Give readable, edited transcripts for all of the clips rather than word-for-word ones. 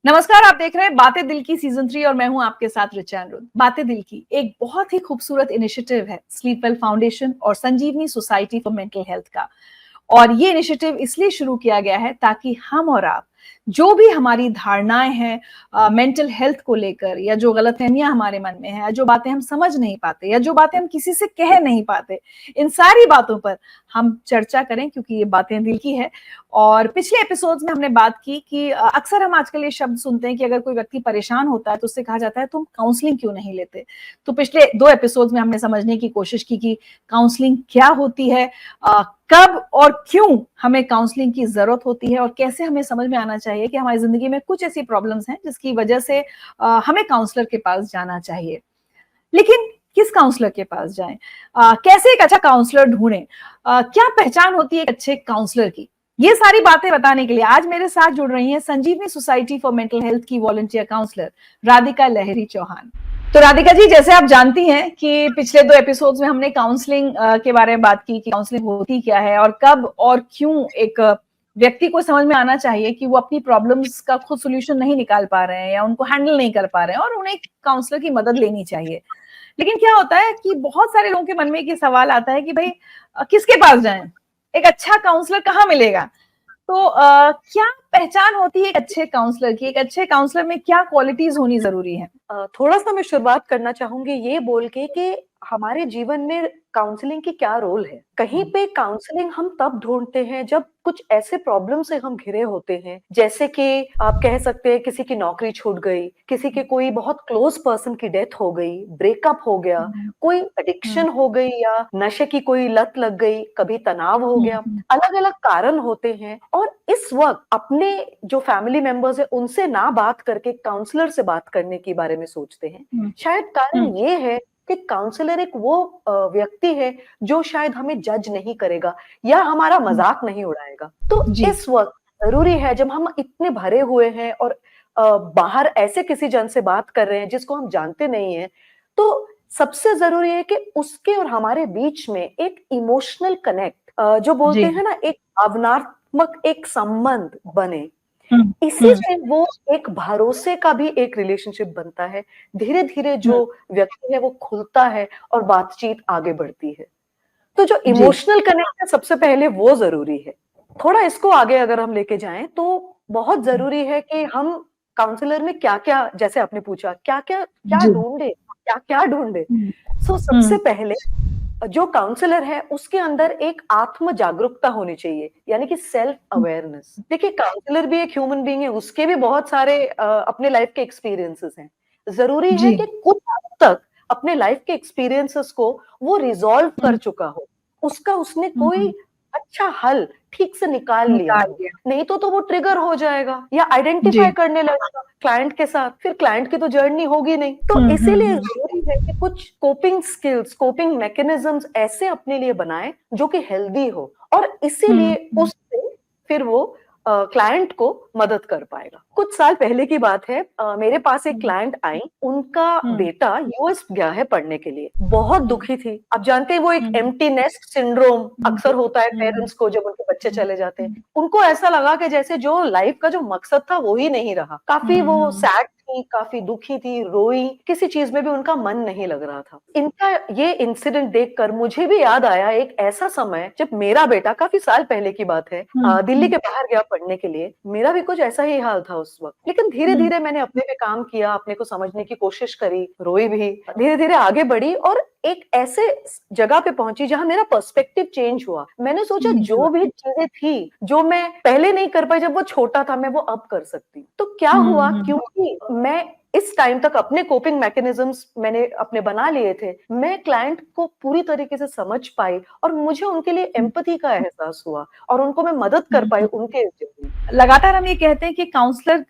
नमस्कार, आप देख रहे हैं बातें दिल की सीजन 3 और मैं हूं आपके साथ रिचा अनिरुद्ध। बातें दिल की एक बहुत ही खूबसूरत इनिशिएटिव है स्लीप वेल फाउंडेशन और संजीवनी सोसाइटी फॉर मेंटल हेल्थ का। और ये इनिशिएटिव इसलिए शुरू किया गया है ताकि हम और आप जो भी हमारी धारणाएं हैं मेंटल हेल्थ को लेकर, या जो गलतफहमियां हमारे मन में है, या जो बातें हम समझ नहीं पाते, या जो बातें हम किसी से कह नहीं पाते, इन सारी बातों पर हम चर्चा करें, क्योंकि ये बातें दिल की है। और पिछले एपिसोड्स में हमने बात की कि अक्सर हम आजकल ये शब्द सुनते हैं कि अगर कोई व्यक्ति परेशान होता है तो उससे कहा जाता है तुम काउंसलिंग क्यों नहीं लेते। तो पिछले 2 एपिसोड्स में हमने समझने की कोशिश की कि काउंसलिंग क्या होती है, कब और क्यों हमें काउंसलिंग की जरूरत होती है, और कैसे हमें समझ में आना चाहिए कि हमारी जिंदगी में कुछ ऐसी प्रॉब्लम्स हैं जिसकी वजह से हमें काउंसलर के पास जाना चाहिए। लेकिन किस काउंसलर के पास जाएं, कैसे एक अच्छा काउंसलर ढूंढें, क्या पहचान होती है एक अच्छे काउंसलर की, ये सारी बातें बताने के लिए आज मेरे साथ जुड़ रही हैं संजीवनी सोसाइटी फॉर मेंटल हेल्थ की वॉलंटियर काउंसलर राधिका लहरी चौहान। तो राधिका जी, जैसे आप जानती हैं कि पिछले 2 एपिसोड्स में हमने काउंसलिंग के बारे में बात की कि काउंसलिंग होती क्या है और कब और क्यों एक व्यक्ति को समझ में आना चाहिए कि वो अपनी प्रॉब्लम्स का खुद सोल्यूशन नहीं निकाल पा रहे हैं या उनको हैंडल नहीं कर पा रहे हैं और उन्हें काउंसलर की मदद लेनी चाहिए। लेकिन क्या होता है कि बहुत सारे लोगों के मन में ये सवाल आता है कि भाई किसके पास जाएं, एक अच्छा काउंसलर कहाँ मिलेगा। तो क्या पहचान होती है एक अच्छे काउंसलर की, एक अच्छे काउंसलर में क्या क्वालिटीज होनी जरूरी है? थोड़ा सा मैं शुरुआत करना चाहूंगी ये बोल के कि हमारे जीवन में काउंसलिंग की क्या रोल है। कहीं पे काउंसलिंग हम तब ढूंढते हैं जब कुछ ऐसे प्रॉब्लम से हम घिरे होते हैं, जैसे कि आप कह सकते हैं किसी की नौकरी छूट गई, किसी के कोई बहुत क्लोज पर्सन की डेथ हो गई, ब्रेकअप हो गया, कोई एडिक्शन हो गई या नशे की कोई लत लग गई, कभी तनाव हो गया। अलग अलग कारण होते हैं और इस वक्त अपने जो फैमिली मेंबर्स है उनसे ना बात करके काउंसलर से बात करने के बारे में सोचते हैं। शायद कारण ये है कि काउंसलर एक वो व्यक्ति है जो शायद हमें जज नहीं करेगा या हमारा मजाक नहीं उड़ाएगा। तो इस वक्त जरूरी है जब हम इतने भरे हुए हैं और बाहर ऐसे किसी जन से बात कर रहे हैं जिसको हम जानते नहीं हैं, तो सबसे जरूरी है कि उसके और हमारे बीच में एक इमोशनल कनेक्ट, जो बोलते हैं ना, एक भावनात्मक एक संबंध बने। इसी से वो एक भरोसे का भी एक रिलेशनशिप बनता है। धीरे धीरे जो व्यक्ति है वो खुलता है और बातचीत आगे बढ़ती है। तो जो इमोशनल कनेक्ट है सबसे पहले वो जरूरी है। थोड़ा इसको आगे अगर हम लेके जाएं तो बहुत जरूरी है कि हम काउंसलर में क्या क्या, जैसे आपने पूछा क्या क्या क्या ढूंढे, क्या क्या ढूंढे। सो सबसे पहले जो काउंसलर है उसके अंदर एक आत्म जागरूकता होनी चाहिए, यानी कि सेल्फ अवेयरनेस। देखिए, काउंसलर भी एक ह्यूमन बीइंग है, उसके भी बहुत सारे अपने लाइफ के एक्सपीरियंसेस हैं। जरूरी है कि कुछ हद तक अपने लाइफ के एक्सपीरियंसेस को वो रिजॉल्व कर चुका हो, उसका उसने कोई अच्छा हल ठीक से निकाल लिया हो। नहीं तो वो ट्रिगर हो जाएगा या आइडेंटिफाई करने लगेगा क्लाइंट के साथ, फिर क्लाइंट की तो जर्नी होगी नहीं। तो इसीलिए जरूरी है कि कुछ कोपिंग स्किल्स, कोपिंग मैकेनिज्म्स ऐसे अपने लिए बनाए जो कि हेल्दी हो, और इसीलिए उससे फिर वो क्लाइंट को मदद कर पाएगा। कुछ साल पहले की बात है, मेरे पास एक क्लाइंट आई, उनका बेटा यूएस गया है पढ़ने के लिए, बहुत दुखी थी। आप जानते हैं वो एक एम्प्टी नेस्ट सिंड्रोम अक्सर होता है पेरेंट्स को जब उनके बच्चे चले जाते हैं। उनको ऐसा लगा कि जैसे जो लाइफ का जो मकसद था वो ही नहीं रहा। काफी वो सैड थी, काफी दुखी थी, रोई, किसी चीज में भी उनका मन नहीं लग रहा था। इनका ये इंसिडेंट देखकर मुझे भी याद आया एक ऐसा समय जब मेरा बेटा, काफी साल पहले की बात है, दिल्ली के बाहर गया पढ़ने के लिए। मेरा भी कुछ ऐसा ही हाल था उस वक्त, लेकिन धीरे धीरे मैंने अपने पे काम किया, अपने को समझने की कोशिश करी, रोई भी, धीरे धीरे आगे बढ़ी और एक ऐसे जगह पे पहुंची जहां मेरा पर्सपेक्टिव चेंज हुआ। मैंने सोचा जो भी चीजें थी जो मैं पहले नहीं कर पाई जब वो छोटा था, मैं वो अब कर सकती। तो क्या हुआ, क्योंकि मैं इस टाइम तक अपने कोपिंग मैकेनिज्म्स मैंने अपने बना लिए थे, मैं क्लाइंट को पूरी तरीके से समझ पाई और मुझे उनके लिए एम्पैथी का एहसास हुआ और उनको मैं मदद कर पाई उनके जर्नी। लगातार हम ये कहते हैं कि काउंसलर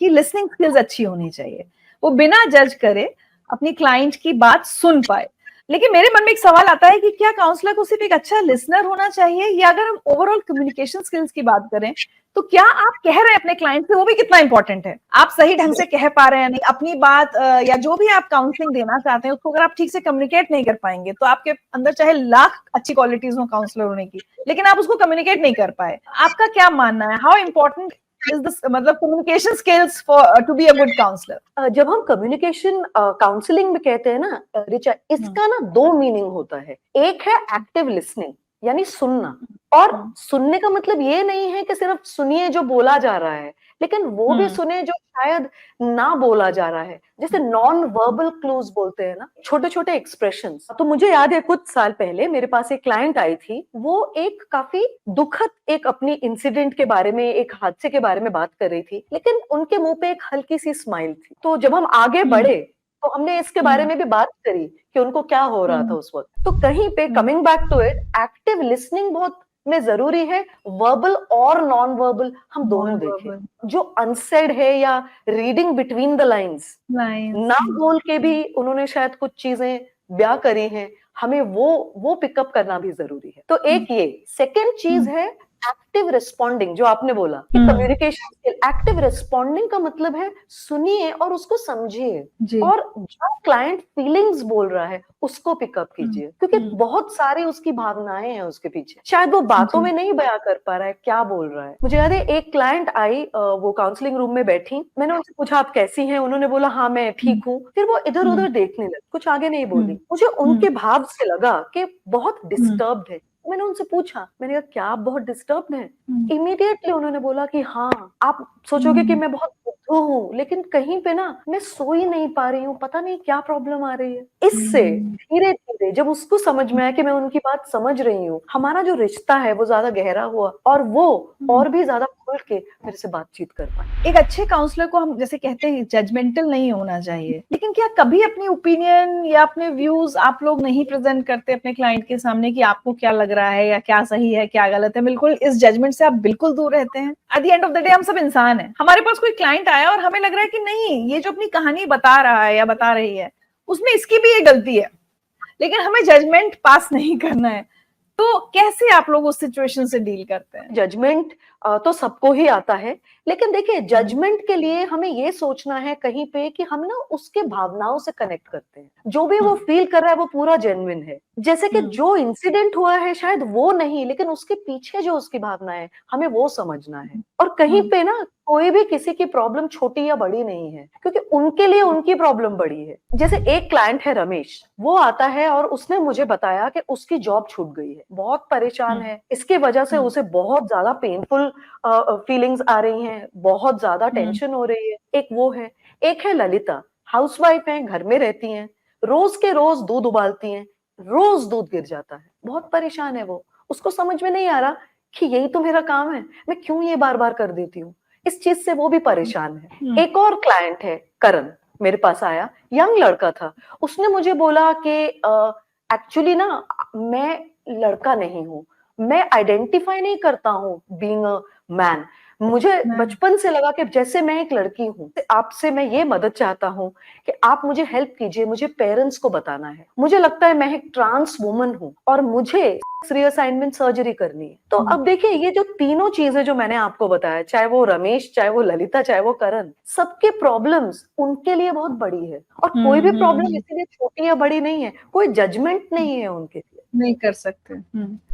की लिसनिंग स्किल्स अच्छी होनी चाहिए, वो बिना जज करे अपनी क्लाइंट की बात सुन पाए। लेकिन मेरे मन में एक सवाल आता है कि क्या काउंसलर को सिर्फ एक अच्छा लिसनर होना चाहिए, या अगर हम ओवरऑल कम्युनिकेशन स्किल्स की बात करें तो क्या आप कह रहे हैं अपने क्लाइंट से वो भी कितना इंपॉर्टेंट है, आप सही ढंग से कह पा रहे हैं नहीं अपनी बात, या जो भी आप काउंसलिंग देना चाहते हैं उसको अगर आप ठीक से कम्युनिकेट नहीं कर पाएंगे तो आपके अंदर चाहे लाख अच्छी क्वालिटीज हो काउंसलर होने की, लेकिन आप उसको कम्युनिकेट नहीं कर पाए। आपका क्या मानना है, हाउ इम्पोर्टेंट is this मतलब communication skills for to be a good counselor? जब हम कम्युनिकेशन काउंसलिंग में कहते हैं ना रिचा, इसका ना दो मीनिंग होता है। एक है एक्टिव लिसनिंग, यानी सुनना, और सुनने का मतलब ये नहीं है कि सिर्फ सुनिए जो बोला जा रहा है, लेकिन वो भी सुने जो शायद ना बोला जा रहा है। जैसे नॉन वर्बल क्लूज बोलते हैं ना, छोटे छोटे एक्सप्रेशंस। तो मुझे याद है कुछ साल पहले मेरे पास एक क्लाइंट आई थी, वो एक काफी दुखद एक अपनी इंसिडेंट के बारे में, एक हादसे के बारे में बात कर रही थी, लेकिन उनके मुंह पे एक हल्की सी स्माइल थी। तो जब हम आगे बढ़े तो हमने इसके बारे में भी बात करी कि उनको क्या हो रहा था उस वक्त। तो कहीं पे coming back to it, active listening बहुत में जरूरी है। वर्बल और नॉन वर्बल हम दोनों देखें। जो अनसेड है या रीडिंग बिटवीन द लाइंस, ना बोल के भी उन्होंने शायद कुछ चीजें ब्याह करी हैं, हमें वो पिकअप करना भी जरूरी है। तो एक ये सेकेंड चीज है एक्टिव रिस्पॉन्डिंग, जो आपने बोला कि कम्युनिकेशन स्किल। एक्टिव रिस्पॉन्डिंग का मतलब है सुनिए और उसको समझिए, और जो क्लाइंट फीलिंग्स बोल रहा है उसको पिकअप कीजिए, क्योंकि बहुत सारी उसकी भावनाएं हैं उसके पीछे, शायद वो बातों में नहीं बयां कर पा रहा है क्या बोल रहा है। मुझे याद है एक क्लाइंट आई, वो काउंसलिंग रूम में बैठी, मैंने उनसे पूछा आप कैसी हैं, उन्होंने बोला हाँ मैं ठीक हूँ। फिर वो इधर उधर देखने लगी, कुछ आगे नहीं बोली। मुझे उनके भाव से लगा कि बहुत डिस्टर्ब्ड है। मैंने उनसे पूछा, मैंने कहा क्या आप बहुत डिस्टर्ब्ड हैं? इमीडिएटली उन्होंने बोला कि हाँ, आप सोचोगे कि मैं बहुत बुद्धू हूँ, लेकिन कहीं पे ना मैं सो ही नहीं पा रही हूँ, पता नहीं क्या प्रॉब्लम आ रही है। इससे धीरे धीरे जब उसको समझ में आया कि मैं उनकी बात समझ रही हूँ, हमारा जो रिश्ता है वो ज्यादा गहरा हुआ, और वो और भी ज्यादा खुल के मेरे से बातचीत कर पाए। एक अच्छे काउंसलर को हम जैसे कहते हैं जजमेंटल नहीं होना चाहिए, लेकिन क्या कभी अपनी ओपिनियन या अपने व्यूज आप लोग नहीं प्रेजेंट करते अपने क्लाइंट के सामने कि आपको क्या लग रहा है या क्या सही है क्या गलत है? बिल्कुल इस जजमेंट से आप बिल्कुल दूर रहते हैं? At the end of the day हम सब इंसान हैं, हमारे पास कोई क्लाइंट आया और हमें लग रहा है कि नहीं, ये जो अपनी कहानी बता रहा है या बता रही है उसमें इसकी भी ये गलती है, लेकिन हमें जजमेंट पास नहीं करना है, तो कैसे आप लोग उस सिचुएशन से डील करते हैं? जजमेंट तो सबको ही आता है, लेकिन देखिए जजमेंट के लिए हमें ये सोचना है कहीं पे कि हम ना उसके भावनाओं से कनेक्ट करते हैं। जो भी वो फील कर रहा है वो पूरा जेन्युइन है। जैसे कि जो इंसिडेंट हुआ है शायद वो नहीं, लेकिन उसके पीछे जो उसकी भावना है हमें वो समझना है। और कहीं पे ना कोई भी किसी की प्रॉब्लम छोटी या बड़ी नहीं है, क्योंकि उनके लिए उनकी प्रॉब्लम बड़ी है। जैसे एक क्लाइंट है रमेश, वो आता है और उसने मुझे बताया कि उसकी जॉब छूट गई है, बहुत परेशान है, इसके वजह से उसे बहुत ज्यादा पेनफुल फीलिंग्स आ रही हैं, बहुत ज्यादा टेंशन हो रही है। एक वो है, एक है ललिता, हाउसवाइफ है, घर में रहती हैं, रोज के रोज दूध उबालती हैं, रोज दूध गिर जाता है, बहुत परेशान है वो। उसको समझ में नहीं आ रहा कि यही तो मेरा काम है, मैं क्यों ये बार बार कर देती हूँ। इस चीज से वो भी परेशान है। एक और क्लाइंट है करण, मेरे पास आया, यंग लड़का था। उसने मुझे बोला कि एक्चुअली ना मैं लड़का नहीं हूँ, मैं आइडेंटिफाई नहीं करता हूँ बीइंग अ मैन। मुझे बचपन से लगा कि जैसे मैं एक लड़की हूँ, आपसे मैं ये मदद चाहता हूँ कि आप मुझे हेल्प कीजिए, मुझे पेरेंट्स को बताना है। मुझे लगता है मैं एक ट्रांस वुमन हूँ और मुझे रीअसाइनमेंट सर्जरी करनी है। तो अब देखिए ये जो तीनों चीजें जो मैंने आपको बताया, चाहे वो रमेश, चाहे वो ललिता, चाहे वो करण, सबके प्रॉब्लम्स उनके लिए बहुत बड़ी है, और कोई भी प्रॉब्लम इसीलिए छोटी या बड़ी नहीं है, कोई जजमेंट नहीं है उनके लिए, नहीं कर सकते।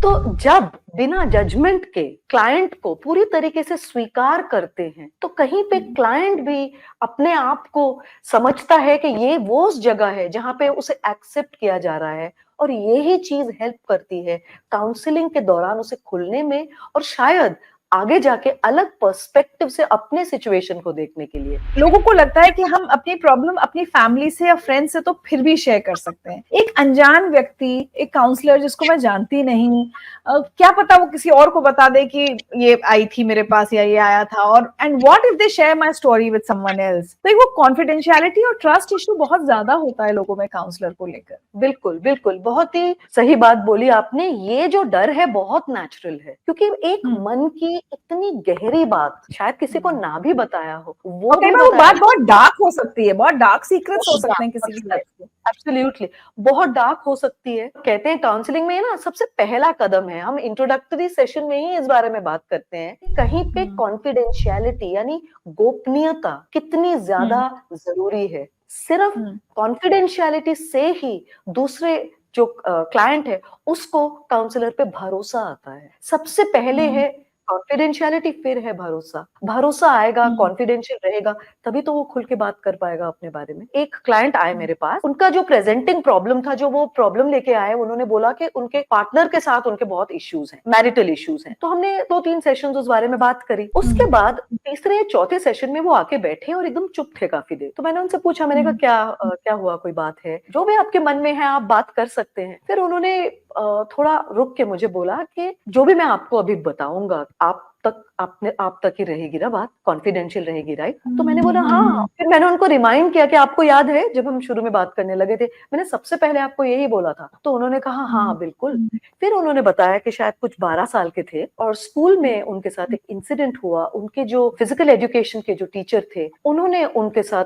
तो जब बिना जजमेंट के क्लाइंट को पूरी तरीके से स्वीकार करते हैं, तो कहीं पे क्लाइंट भी अपने आप को समझता है कि ये वो उस जगह है जहां पे उसे एक्सेप्ट किया जा रहा है, और यही चीज हेल्प करती है काउंसलिंग के दौरान उसे खुलने में, और शायद आगे जाके अलग पर्सपेक्टिव से अपने सिचुएशन को देखने के लिए। लोगों को लगता है कि हम अपनी प्रॉब्लम अपनी फैमिली से या फ्रेंड से तो फिर भी शेयर कर सकते हैं, एक अनजान व्यक्ति, एक काउंसलर जिसको मैं जानती नहीं, क्या पता वो किसी और को बता दे कि ये आई थी मेरे पास या ये आया था, और and what if they share my story with someone else. तो वो कॉन्फिडेंशियलिटी और ट्रस्ट इशू बहुत ज्यादा होता है लोगों में काउंसलर को लेकर। बिल्कुल बिल्कुल, बहुत ही सही बात बोली आपने। ये जो डर है बहुत नेचुरल है, क्योंकि एक मन की इतनी गहरी बात शायद किसी को ना भी बताया हो, वो भी वो बात बहुत डार्क हो सकती है, बहुत डार्क सीक्रेट्स हो सकते हैं किसी की लाइफ के। एब्सोल्युटली, बहुत डार्क हो सकती है। कहते हैं काउंसलिंग में ना सबसे पहला कदम है, हम इंट्रोडक्टरी सेशन में ही इस बारे में बात करते हैं, कहीं पे कॉन्फिडेंशियलिटी यानी गोपनीयता कितनी ज्यादा जरूरी है। सिर्फ कॉन्फिडेंशियलिटी से ही दूसरे जो क्लाइंट है उसको काउंसलर पे भरोसा आता है। सबसे पहले है कॉन्फिडेंशियलिटी फिर है भरोसा। भरोसा आएगा, कॉन्फिडेंशियल रहेगा, तभी तो वो खुल के बात कर पाएगा अपने बारे में। एक क्लाइंट आए मेरे पास, उनका जो प्रेजेंटिंग प्रॉब्लम था, जो वो प्रॉब्लम लेके आए, उन्होंने बोला कि उनके पार्टनर के साथ उनके बहुत इश्यूज हैं, मैरिटल इश्यूज हैं। तो हमने 2-3 सेशंस उस बारे में बात करी। उसके बाद तीसरे चौथे सेशन में वो आके बैठे और एकदम चुप थे काफी देर। तो मैंने उनसे पूछा, मैंने कहा क्या हुआ, कोई बात है, जो भी आपके मन में है आप बात कर सकते हैं। फिर उन्होंने थोड़ा रुक के मुझे बोला कि जो भी मैं आपको अभी बताऊंगा आप तक ही रहेगी ना बात, कॉन्फिडेंशियल रहेगी, राइट? तो मैंने बोला हाँ। फिर मैंने उनको रिमाइंड किया कि आपको याद है जब हम शुरू में बात करने लगे थे, मैंने सबसे पहले आपको यही बोला था। तो उन्होंने कहा हाँ बिल्कुल। फिर उन्होंने बताया कि शायद कुछ 12 साल के थे और स्कूल में उनके साथ एक इंसिडेंट हुआ। उनके जो फिजिकल एजुकेशन के जो टीचर थे, उन्होंने उनके साथ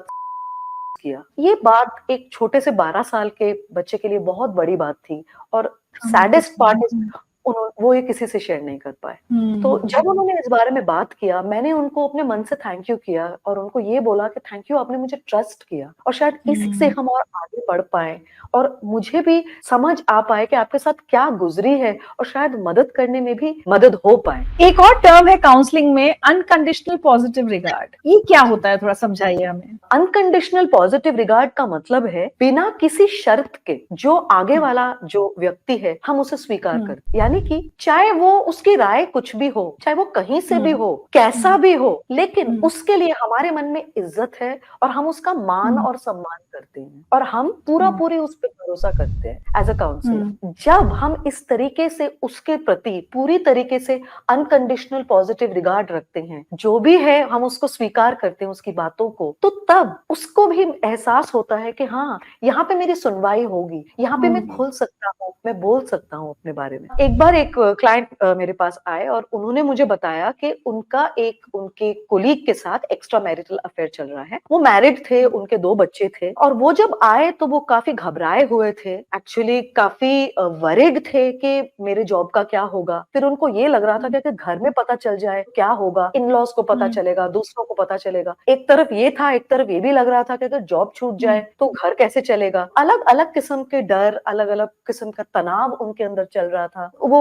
किया। ये बात एक छोटे से 12 साल के बच्चे के लिए बहुत बड़ी बात थी और सैडेस्ट पार्ट इज वो ये किसी से शेयर नहीं कर पाए। तो जब उन्होंने इस बारे में बात किया, मैंने उनको अपने मन से थैंक यू किया और उनको ये बोला कि थैंक यू, आपने मुझे ट्रस्ट किया और शायद इससे हम और आगे बढ़ पाए और मुझे भी समझ आ पाए कि आपके साथ क्या गुजरी है और शायद मदद करने में भी मदद हो पाए। एक और टर्म है काउंसलिंग में, अनकंडीशनल पॉजिटिव रिगार्ड। ये क्या होता है, थोड़ा समझाइए हमें। अनकंडीशनल पॉजिटिव रिगार्ड का मतलब है बिना किसी शर्त के जो आगे वाला जो व्यक्ति है हम उसे स्वीकार करते, यानी कि चाहे वो उसकी राय कुछ भी हो, चाहे वो कहीं से भी हो, कैसा भी हो, लेकिन उसके लिए हमारे मन में इज्जत है और हम उसका मान और सम्मान करते हैं और हम पूरी उस पर भरोसा करते हैं एज अ काउंसलर। जब हम इस तरीके से उसके प्रति पूरी तरीके से अनकंडीशनल पॉजिटिव रिगार्ड रखते हैं, जो भी है हम उसको स्वीकार करते हैं उसकी बातों को, तो तब उसको भी एहसास होता है कि हाँ, यहाँ पे मेरी सुनवाई होगी, यहाँ पे मैं खुल सकता हूँ, मैं बोल सकता हूँ अपने बारे में। एक बार एक क्लाइंट मेरे पास आए और उन्होंने मुझे बताया कि उनके कोलीग के साथ एक्स्ट्रा मैरिटल अफेयर चल रहा है। वो मैरिड थे, उनके 2 बच्चे थे और वो जब आए तो वो काफी घबराए हुए थे, एक्चुअली काफी वरिड थे कि मेरे जॉब का क्या होगा। फिर उनको ये लग रहा था कि घर में पता चल जाए क्या होगा, इन लॉज को पता चलेगा, दूसरों को पता चलेगा। एक तरफ ये था, एक तरफ ये भी लग रहा था कि अगर जॉब छूट जाए तो घर कैसे चलेगा। अलग अलग किस्म के डर, अलग अलग किस्म का तनाव उनके अंदर चल रहा था। वो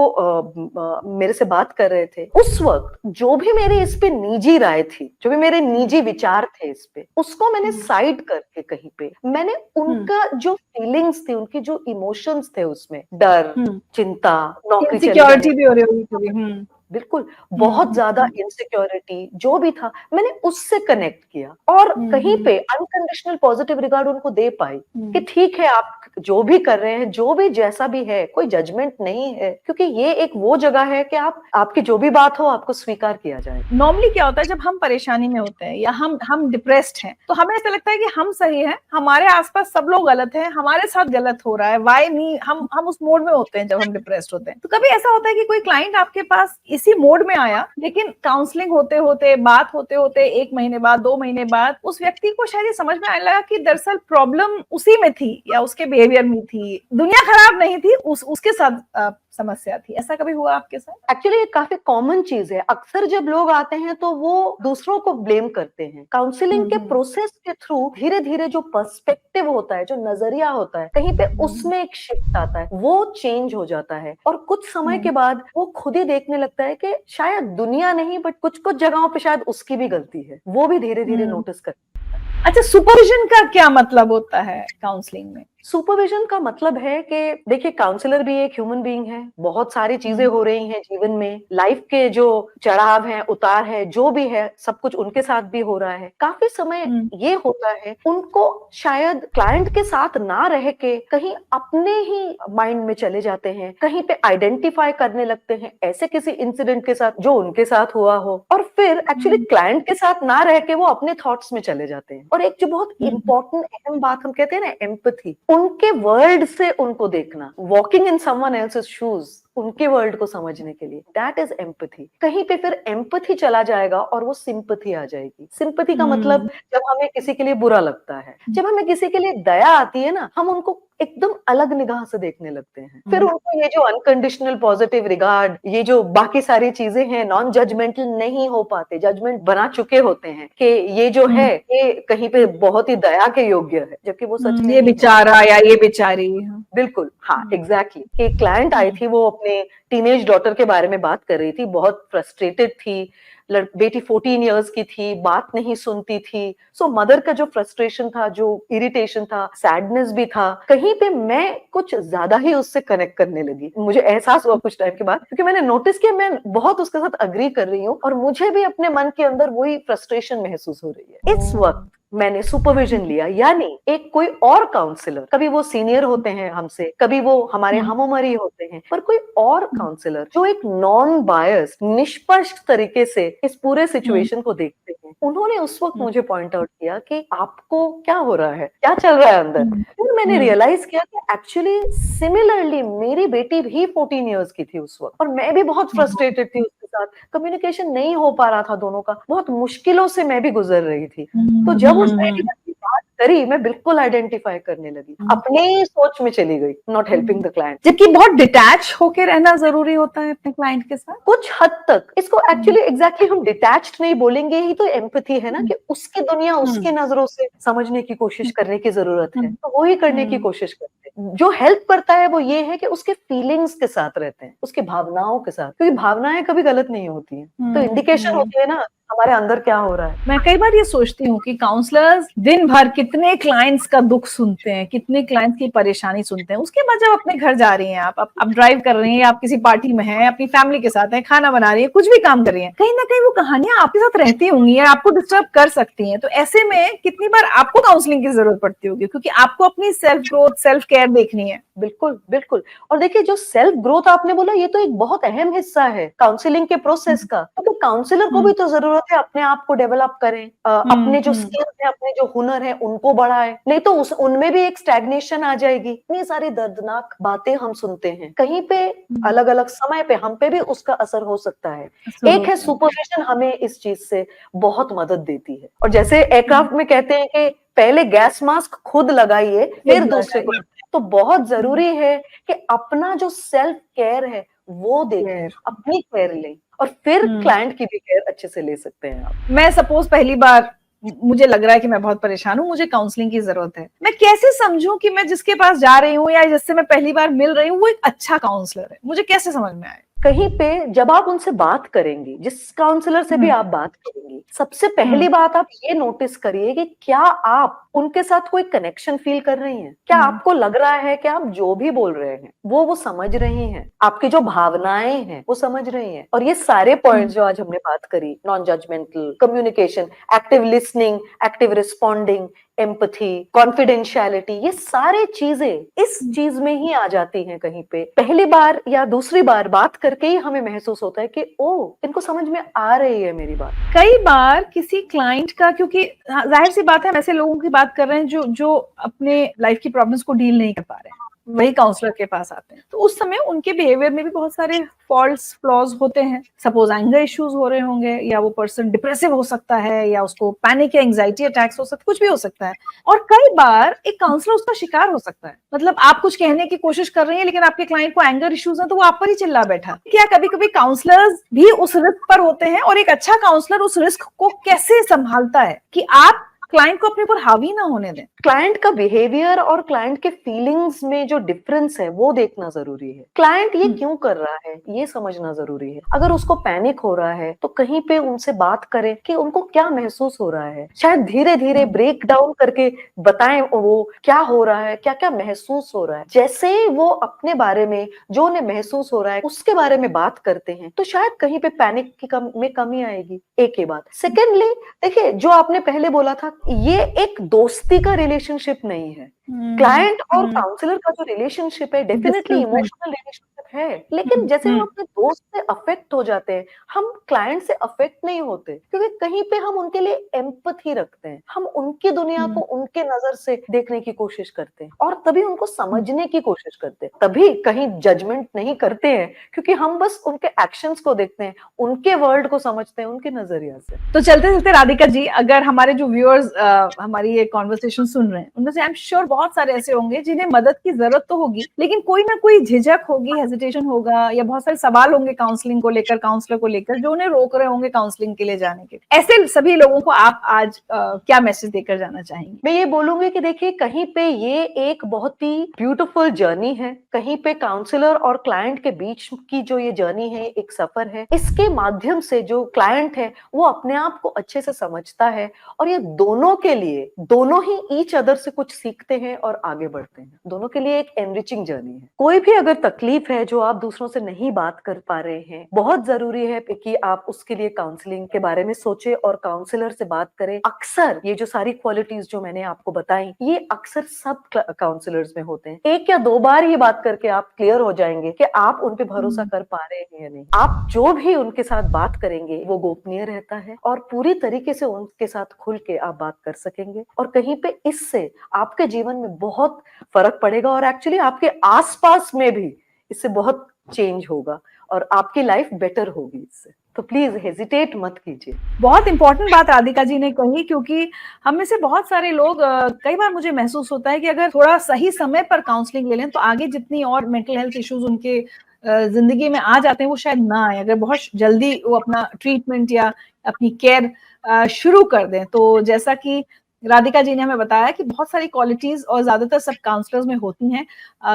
मेरे से बात कर रहे थे। उस वक्त जो भी मेरी इस पे निजी राय थी, जो भी मेरे निजी विचार थे इस पे, उसको मैंने साइड करके कहीं पे मैंने उनका जो फीलिंग्स थी, उनकी जो इमोशंस थे उसमें, डर, चिंता, नौकरी इनसिक्योरिटी भी हो रही होगी, बिल्कुल बहुत ज्यादा इनसिक्योरिटी जो भी था, मैंने उससे कनेक्ट किया और कहीं पे अनकंडीशनल पॉजिटिव रिगार्ड उनको दे पाई कि ठीक है, आप जो भी कर रहे हैं, जो भी जैसा भी है, कोई जजमेंट नहीं है, क्योंकि ये एक वो जगह है कि आपकी जो भी बात हो आपको स्वीकार किया जाए। नॉर्मली क्या होता है जब हम परेशानी में होते हैं या हम डिप्रेस्ड हैं, तो हमें ऐसा लगता है कि हम सही हैं, हमारे आसपास सब लोग गलत हैं, हमारे साथ गलत हो रहा है, व्हाई मी। हम उस मोड में होते हैं जब हम डिप्रेस्ड होते हैं। तो कभी ऐसा होता है कि कोई क्लाइंट आपके पास इसी मोड में आया, लेकिन काउंसलिंग होते होते, बात होते होते 1 महीने बाद, 2 महीने बाद उस व्यक्ति को शायद ये समझ में आने लगा कि दरअसल प्रॉब्लम उसी में थी या उसके बिहेवियर में थी, दुनिया खराब नहीं थी, उसके साथ समस्या थी। ऐसा कभी हुआ आपके साथ? एक्चुअली ये काफी कॉमन चीज है। अक्सर जब लोग आते हैं तो वो दूसरों को ब्लेम करते हैं। काउंसलिंग के प्रोसेस के थ्रू धीरे धीरे जो पर्सपेक्टिव होता है, जो नजरिया होता है, कहीं पे उसमें एक शिफ्ट आता है, वो चेंज हो जाता है और कुछ समय के बाद वो खुद ही देखने लगता है कि शायद दुनिया नहीं, बट कुछ कुछ जगहों पे शायद उसकी भी गलती है। वो भी धीरे धीरे नोटिस करता है। अच्छा, सुपरविजन का क्या मतलब होता है काउंसलिंग में? सुपरविजन का मतलब है कि देखिए, काउंसलर भी एक ह्यूमन बीइंग है, बहुत सारी चीजें हो रही हैं जीवन में, लाइफ के जो चढ़ाव हैं, उतार है, जो भी है, सब कुछ उनके साथ भी हो रहा है। काफी समय ये होता है उनको शायद क्लाइंट के साथ ना रह के कहीं अपने ही माइंड में चले जाते हैं, कहीं पे आइडेंटिफाई करने लगते हैं ऐसे किसी इंसिडेंट के साथ जो उनके साथ हुआ हो, और फिर एक्चुअली क्लाइंट के साथ ना रह के वो अपने थॉट्स में चले जाते हैं। और एक जो बहुत इंपॉर्टेंट अहम बात हम कहते हैं ना, एम्पैथी, उनके वर्ल्ड से उनको देखना, walking in someone else's shoes, उनके वर्ल्ड को समझने के लिए, दैट इज एम्पैथी। कहीं पे फिर एम्पैथी चला जाएगा और वो सिंपैथी आ जाएगी। सिंपैथी का मतलब जब हमें किसी के लिए बुरा लगता है, जब हमें किसी के लिए दया आती है ना, हम उनको एकदम अलग निगाह से देखने लगते हैं। फिर उनको ये जो अनकंडीशनल पॉजिटिव रिगार्ड, ये जो बाकी सारी चीजें हैं, नॉन जजमेंटल नहीं हो पाते, जजमेंट बना चुके होते हैं कि ये जो है ये कहीं पे बहुत ही दया के योग्य है, जबकि वो सच नहीं। ये बेचारा या ये बेचारी। बिल्कुल, हाँ, एग्जैक्टली। एक क्लाइंट आई थी, वो अपने टीनेज डॉटर के बारे में बात कर रही थी, बहुत फ्रस्ट्रेटेड थी, बेटी 14 इयर्स की थी, बात नहीं सुनती थी। सो मदर का जो फ्रस्ट्रेशन था, जो इरिटेशन था, सैडनेस भी था, कहीं पे मैं कुछ ज्यादा ही उससे कनेक्ट करने लगी। मुझे एहसास हुआ कुछ टाइम के बाद, क्योंकि मैंने नोटिस किया मैं बहुत उसके साथ अग्री कर रही हूँ और मुझे भी अपने मन के अंदर वही फ्रस्ट्रेशन महसूस हो रही है। इस वक्त मैंने सुपरविजन लिया, यानी एक कोई और काउंसलर, कभी वो सीनियर होते हैं हमसे, कभी वो हमारे हम उम्र ही होते हैं, पर कोई और काउंसलर जो एक नॉन बायस, निष्पक्ष तरीके से इस पूरे सिचुएशन को देखते हैं, उन्होंने उस वक्त मुझे पॉइंट आउट किया कि आपको क्या हो रहा है, क्या चल रहा है अंदर। फिर मैंने रियलाइज किया कि एक्चुअली सिमिलरली मेरी बेटी भी 14 इयर्स की थी उस वक्त, और मैं भी बहुत फ्रस्ट्रेटेड थी उसके साथ, कम्युनिकेशन नहीं हो पा रहा था दोनों का, बहुत मुश्किलों से मैं भी गुजर रही थी। तो जब उस लेडी ने बात करी, मैं बिल्कुल आइडेंटिफाई करने लगी, अपने ही सोच में चली गई, नॉट हेल्पिंग द क्लाइंट। जबकि बहुत डिटैच होके रहना जरूरी होता है अपने क्लाइंट के साथ कुछ हद तक। इसको एक्चुअली एग्जैक्टली हम डिटैच्ड नहीं बोलेंगे, ही तो एम्पैथी है ना, कि उसकी दुनिया उसकी नजरों से समझने की कोशिश करने की जरूरत है, तो वो ही करने की कोशिश करते हैं। जो हेल्प करता है वो ये है कि उसके फीलिंग्स के साथ रहते हैं, उसकी भावनाओं के साथ, क्योंकि भावनाएं कभी गलत नहीं होती हैं, तो इंडिकेशन होती है ना हमारे अंदर क्या हो रहा है। मैं कई बार ये सोचती हूँ कि काउंसलर्स दिन भर कितने क्लाइंट्स का दुख सुनते हैं, कितने क्लाइंट्स की परेशानी सुनते हैं, उसके बाद जब अपने घर जा रही हैं, आप ड्राइव कर रही हैं, आप किसी पार्टी में हैं, अपनी फैमिली के साथ हैं, खाना बना रही हैं, कुछ भी काम कर रही हैं, कहीं ना कहीं वो कहानियां आपके साथ रहती होंगी या आपको डिस्टर्ब कर सकती हैं। तो ऐसे में कितनी बार आपको काउंसलिंग की जरूरत पड़ती होगी, क्योंकि आपको अपनी सेल्फ ग्रोथ, सेल्फ केयर देखनी है। बिल्कुल बिल्कुल। और देखिए, जो सेल्फ ग्रोथ आपने बोला, ये तो एक बहुत अहम हिस्सा है काउंसलिंग के प्रोसेस का, क्योंकि काउंसलर को भी तो जरूरत है अपने आप को डेवलप करें, अपने जो स्किल्स है, अपने जो हुनर है, उनको बढ़ाए, नहीं तो उनमें भी एक स्टैग्नेशन आ जाएगी। इतनी सारी दर्दनाक बातें हम सुनते हैं, कहीं पे अलग अलग समय पे हम पे भी उसका असर हो सकता है। एक है सुपरविजन, हमें इस चीज से बहुत मदद देती है। और जैसे एयरक्राफ्ट में कहते हैं कि पहले गैस मास्क खुद लगाइए, फिर दूसरे को। तो बहुत जरूरी है कि अपना जो सेल्फ केयर है वो देखें, अपनी केयर लें, और फिर क्लाइंट की भी केयर अच्छे से ले सकते हैं आप। मैं सपोज पहली बार मुझे लग रहा है कि मैं बहुत परेशान हूँ, मुझे काउंसलिंग की जरूरत है, मैं कैसे समझूं कि मैं जिसके पास जा रही हूँ या जिससे मैं पहली बार मिल रही हूँ वो एक अच्छा काउंसलर है? मुझे कैसे समझ में आए? कहीं पे जब आप उनसे बात करेंगे, जिस काउंसलर से भी आप बात करेंगे, सबसे पहली बात आप ये नोटिस करिए कि क्या आप उनके साथ कोई कनेक्शन फील कर रही हैं? क्या आपको लग रहा है कि आप जो भी बोल रहे हैं वो समझ रही हैं, आपकी जो भावनाएं हैं वो समझ रही हैं? और ये सारे पॉइंट्स जो आज हमने बात करी, non judgemental communication, active listening, active responding, empathy, confidentiality, ये सारे चीजें इस चीज में ही आ जाती हैं। कहीं पे पहली बार या दूसरी बार बात करके ही हमें महसूस होता है कि ओ, इनको समझ में आ रही है मेरी बात। कई बार किसी क्लाइंट का, क्योंकि जाहिर सी बात है हम ऐसे लोगों की बात कर रहे हैं जो अपने लाइफ की प्रॉब्लम्स को डील नहीं कर पा रहे हैं, वही काउंसलर के पास आते हैं, तो उस समय उनके बिहेवियर में भी बहुत सारे फॉल्ट्स, फ्लॉज होते हैं। सपोज एंगर इश्यूज हो रहे होंगे, या वो पर्सन डिप्रेसिव हो सकता है, या उसको पैनिक या एंजाइटी अटैक्स हो सकते, कुछ भी हो सकता है। और कई बार एक काउंसलर उसका शिकार हो सकता है, मतलब आप कुछ कहने की कोशिश कर रही हैं लेकिन आपके क्लाइंट को एंगर इश्यूज है तो वो आप पर ही चिल्ला बैठा। क्या कभी कभी काउंसलर्स भी उस रिस्क पर होते हैं, और एक अच्छा काउंसलर उस रिस्क को कैसे संभालता है कि आप क्लाइंट को अपने ऊपर हावी ना होने दें? क्लाइंट का बिहेवियर और क्लाइंट के फीलिंग्स में जो डिफरेंस है वो देखना जरूरी है। क्लाइंट ये क्यों कर रहा है ये समझना जरूरी है। अगर उसको पैनिक हो रहा है तो कहीं पे उनसे बात करें कि उनको क्या महसूस हो रहा है, शायद धीरे धीरे ब्रेक डाउन करके बताएं वो क्या हो रहा है, क्या क्या महसूस हो रहा है। जैसे वो अपने बारे में, जो उन्हें महसूस हो रहा है उसके बारे में बात करते हैं तो शायद कहीं पे पैनिक में कमी आएगी। एक ही बात। सेकेंडली, देखिए, जो आपने पहले बोला था, ये एक दोस्ती का रिलेशनशिप नहीं है। क्लाइंट और काउंसलर का जो रिलेशनशिप है डेफिनेटली इमोशनल रिलेशनशिप है, लेकिन जैसे हम अपने दोस्त से अफेक्ट हो जाते हैं, हम क्लाइंट से अफेक्ट नहीं होते, क्योंकि कहीं पे हम उनके लिए एम्पैथी रखते हैं, हम उनकी दुनिया को उनके नजर से देखने की कोशिश करते हैं और तभी उनको समझने की कोशिश करते हैं, तभी कहीं जजमेंट नहीं करते हैं, क्योंकि हम बस उनके एक्शंस को देखते हैं, उनके वर्ल्ड को समझते हैं उनके नजरिया से। तो चलते चलते राधिका जी, अगर हमारे जो व्यूअर्स हमारी ये कॉन्वर्सेशन सुन रहे हैं, उनमें से आई एम श्योर बहुत सारे ऐसे होंगे जिन्हें मदद की जरूरत तो होगी, लेकिन कोई ना कोई झिझक होगी, हेजिटेशन हेजिटेशन होगा या बहुत सारे सवाल होंगे काउंसलिंग को लेकर, काउंसलर को लेकर, जो उन्हें रोक रहे होंगे काउंसलिंग के लिए जाने के। ऐसे सभी लोगों को आप आज क्या मैसेज देकर जाना चाहेंगे? मैं ये बोलूंगी कि देखिए, कहीं पे ये एक बहुत ही ब्यूटीफुल जर्नी है, कहीं पे काउंसलर और क्लाइंट के बीच की जो ये जर्नी है, एक सफर है। इसके माध्यम से जो क्लाइंट है वो अपने आप को अच्छे से समझता है, और ये दोनों के लिए, दोनों ही ईच अदर से कुछ सीखते हैं और आगे बढ़ते हैं। दोनों के लिए एक एनरिचिंग जर्नी है। कोई भी अगर तकलीफ है जो आप दूसरों से नहीं बात कर पा रहे हैं, बहुत जरूरी है कि आप उसके लिए काउंसलिंग के बारे में सोचे और काउंसलर से बात करें। अक्सर ये जो सारी क्वालिटीज जो मैंने आपको बताई, ये अक्सर सब काउंसलर्स में होते हैं। एक या दो बार ये बात करके आप क्लियर हो जाएंगे कि आप उन पे भरोसा कर पा रहे हैं या नहीं। आप जो भी उनके साथ बात करेंगे वो गोपनीय रहता है, और पूरी तरीके से उनके साथ खुल के आप बात कर सकेंगे, और कहीं पे इससे आपके जीवन में बहुत फर्क पड़ेगा, और एक्चुअली आपके आसपास में भी इससे बहुत चेंज होगा और आपकी लाइफ बेटर होगी इससे। तो प्लीज हेजिटेट मत कीजिए। बहुत इंपॉर्टेंट बात राधिका जी ने कही, क्योंकि हम में से बहुत सारे लोग, कई बार मुझे महसूस होता है कि अगर थोड़ा सही समय पर काउंसलिंग ले लें तो आगे जितनी और मेंटल हेल्थ इश्यूज उनके जिंदगी में आ जाते हैं वो शायद ना आए, अगर बहुत जल्दी वो अपना ट्रीटमेंट या अपनी केयर शुरू कर दें। तो जैसा कि राधिका जी ने हमें बताया कि बहुत सारी क्वालिटीज और ज्यादातर सब काउंसलर्स में होती हैं।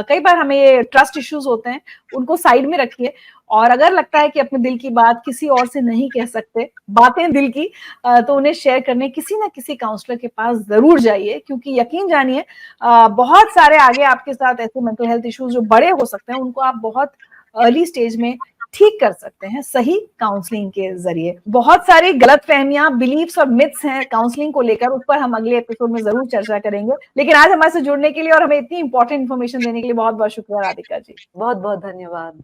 कई बार हमें ये ट्रस्ट इश्यूज होते हैं, उनको साइड में रखिए, और अगर लगता है कि अपने दिल की बात किसी और से नहीं कह सकते, बातें दिल की, तो उन्हें शेयर करने किसी ना किसी काउंसलर के पास जरूर जाइए, क्योंकि यकीन जानिए बहुत सारे आगे आपके साथ ऐसे मेंटल हेल्थ इश्यूज जो बड़े हो सकते हैं उनको आप बहुत अर्ली स्टेज में ठीक कर सकते हैं सही काउंसलिंग के जरिए। बहुत सारी गलतफहमियां, बिलीफ्स और मिथ्स हैं काउंसलिंग को लेकर, उस पर हम अगले एपिसोड में जरूर चर्चा करेंगे। लेकिन आज हमारे से जुड़ने के लिए और हमें इतनी इंपॉर्टेंट इन्फॉर्मेशन देने के लिए बहुत बहुत शुक्रिया राधिका जी। बहुत बहुत धन्यवाद।